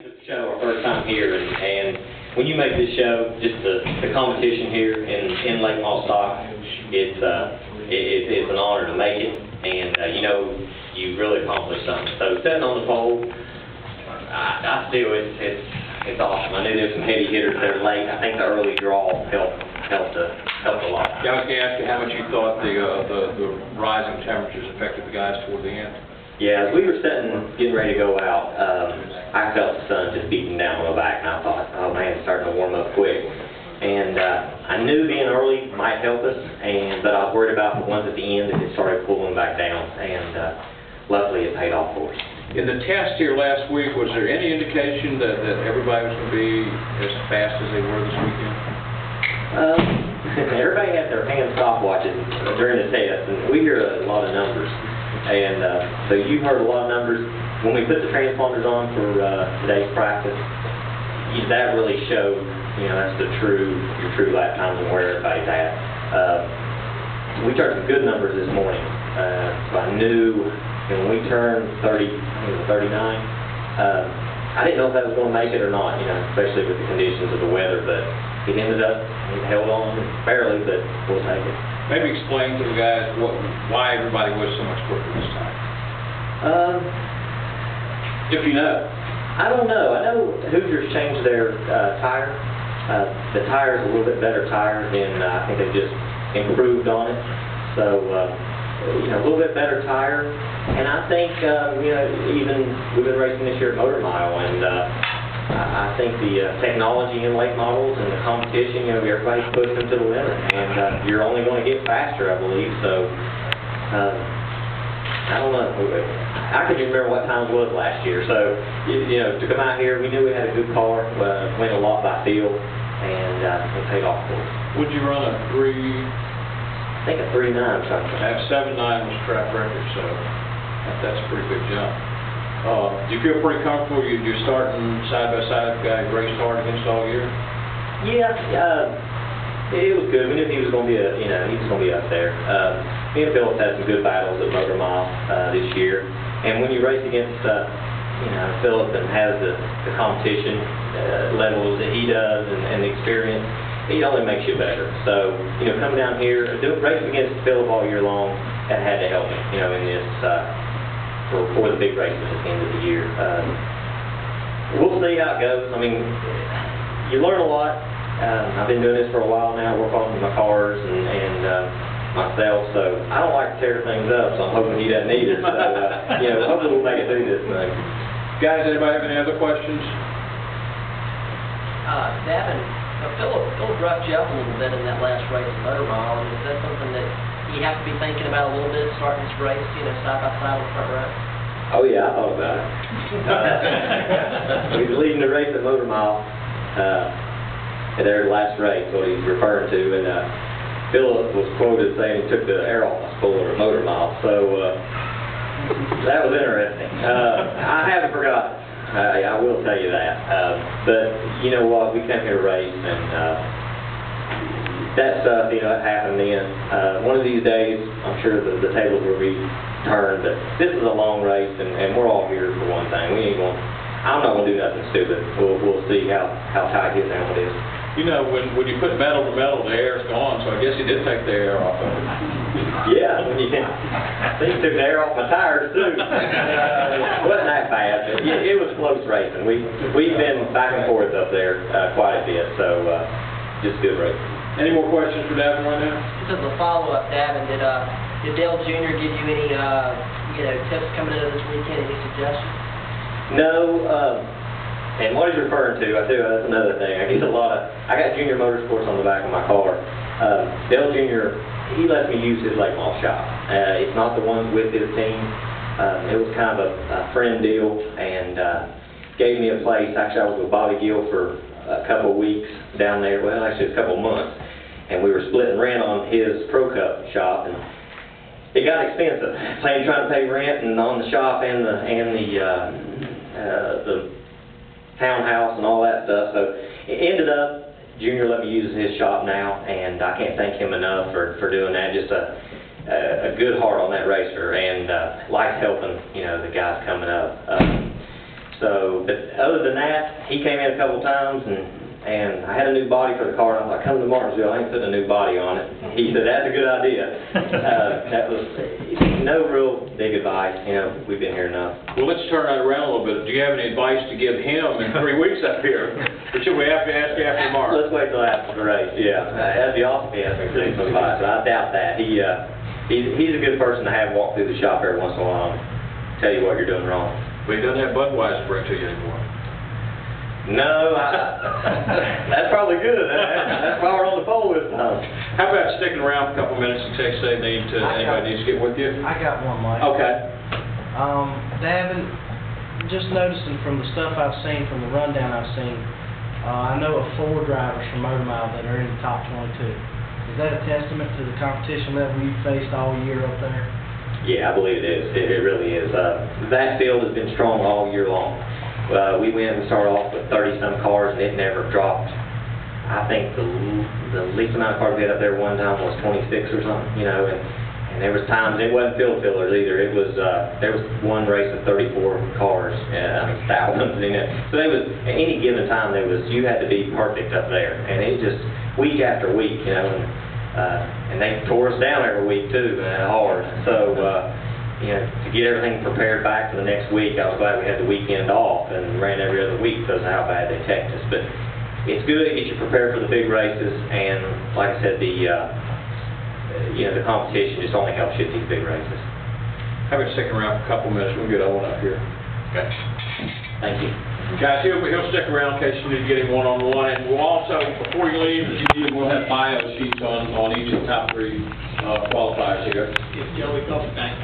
Show our first time here, and when you make this show, just the competition here in Lake Mall stock, it's an honor to make it, and you know you really accomplished something. So sitting on the pole, I feel it's awesome. I knew there was some heavy hitters there late. I think the early draw helped a lot. Yeah, I was going to ask you how much you thought the rising temperatures affected the guys toward the end. Yeah, as we were getting ready to go out, I felt the sun just beating down on my back, and I thought, oh man, it's starting to warm up quick. And I knew being early might help us, but I was worried about the ones at the end that it started pulling back down, and luckily it paid off for us. In the test here last week, was there any indication that everybody was going to be as fast as they were this weekend? Everybody had their hand stopwatches during the test, and we hear a lot of numbers. And so you heard a lot of numbers. When we put the transponders on for today's practice, that really showed, you know, that's your true lap times and where everybody's at. We turned some good numbers this morning. So I knew when we turned 39, I didn't know if that was going to make it or not, you know, especially with the conditions of the weather, but it ended up, it held on barely, but we'll take it. Maybe explain to the guys why everybody was so much quicker this time. If you know. I don't know. I know Hoosiers changed their tire. The tire's a little bit better tire, and I think they just improved on it. So, you know, a little bit better tire. And I think, you know, even we've been racing this year at Motor Mile, and I think the technology in late models and the competition, you know, everybody's pushing them to the limit, and you're only going to get faster, I believe. So, I don't know. I can remember what times was last year. So, you know, to come out here, we knew we had a good car, went a lot by feel, and it paid off for us. Would you run a 3? I think a 3.9 or something. That 7.9 was track record, so that's a pretty good jump. Do you feel pretty comfortable? You're starting side by side with the guy you raced hard against all year? Yeah, it was good. We knew he was going to be he was going to be up there. Me and Phillips had some good battles at Motor Mile this year, and when you race against you know, Phillips and has the competition levels that he does and the experience, it only makes you better. So, you know, coming down here, racing against Phillips all year long, that had to help me, you know, in this. For the big races at the end of the year. We'll see how it goes. I mean, you learn a lot. I've been doing this for a while now, work on my cars and myself, so I don't like to tear things up, so I'm hoping he doesn't either. So, you know, hopefully we'll make it through this thing. Guys, anybody have any other questions? Davin, Philip roughed you up a little bit in that last race at Motor Mile, and is that something that you have to be thinking about a little bit starting this race, you know, side by side with front row? Oh yeah, I thought about it. He was leading the race at Motor Mile, at their last race, what he's referring to, and Philip was quoted saying he took the air off my spoiler at Motor Mile, so that was interesting. I haven't forgotten. I will tell you that. But you know what? We came here to race, and that stuff, you know, it happened then. One of these days, I'm sure the tables will be turned, but this is a long race, and we're all here for one thing. I'm not going to do nothing stupid. We'll see how tight his helmet is. You know, when you put metal to metal, the air's gone, so I guess he did take the air off of it. Yeah, I think he took the air off my tires, too. It wasn't that bad, but it was close racing. We've been back and forth up there quite a bit, so just good racing. Any more questions for Davin right now? Just as a follow-up, Davin, did Dale Jr. give you any, you know, tips coming into this weekend, any suggestions? No, and what he's referring to, that's another thing. I got Junior Motorsports on the back of my car. Dale Jr., he lets me use his late model shop. It's not the ones with his team. It was kind of a friend deal, and gave me a place. Actually, I was with Bobby Gill for a couple of weeks down there, well, actually a couple of months, and we were splitting rent on his Pro Cup shop, and it got expensive. Trying to pay rent and on the shop and the townhouse and all that stuff. So it ended up, Junior let me use his shop now, and I can't thank him enough for doing that. Just a good heart on that racer, and likes helping, you know, the guys coming up. So, but other than that, he came in a couple times, and I had a new body for the car, and I was like, come to Martinsville, I ain't putting a new body on it. He said, that's a good idea. That was no real big advice, you know, we've been here enough. Well, let's turn that around a little bit. Do you have any advice to give him in 3 weeks up here? Or should we have to ask you after tomorrow? Let's wait till after the race, yeah. That'd be awesome if he has me some advice, but I doubt that. He's a good person to have walk through the shop every once in a while and tell you what you're doing wrong. But he doesn't have Budweiser to bring to you anymore. No, that's probably good. That's why we're on the phone this time. How about sticking around for a couple minutes in case anybody needs to get with you? I got one, Mike. Okay. Davin, just noticing from the stuff I've seen, from the rundown I've seen, I know of 4 drivers from Motor Mile that are in the top 22. Is that a testament to the competition level you faced all year up there? Yeah, I believe it is. It really is. That field has been strong all year long. We went and started off with 30-some cars, and it never dropped. I think the least amount of cars we had up there one time was 26 or something, you know, and there was times, it wasn't field fillers either. It was, there was one race of 34 cars, I mean, thousands, you know. So there was, at any given time, you had to be perfect up there, and it just, week after week, you know, and they tore us down every week too, hard. So, you know, to get everything prepared back for the next week, I was glad we had the weekend off and ran every other week because of how bad they teched us. But it's good to get you prepared for the big races, and like I said, you know, the competition just only helps you at these big races. How about sticking around for a couple minutes? We'll get Owen up here. Okay. Thank you. Guys, he'll stick around in case you need to get him one-on-one. And we'll also, before you leave, if you need, we'll have bio sheets on each of the top 3 qualifiers here. If Joey comes back,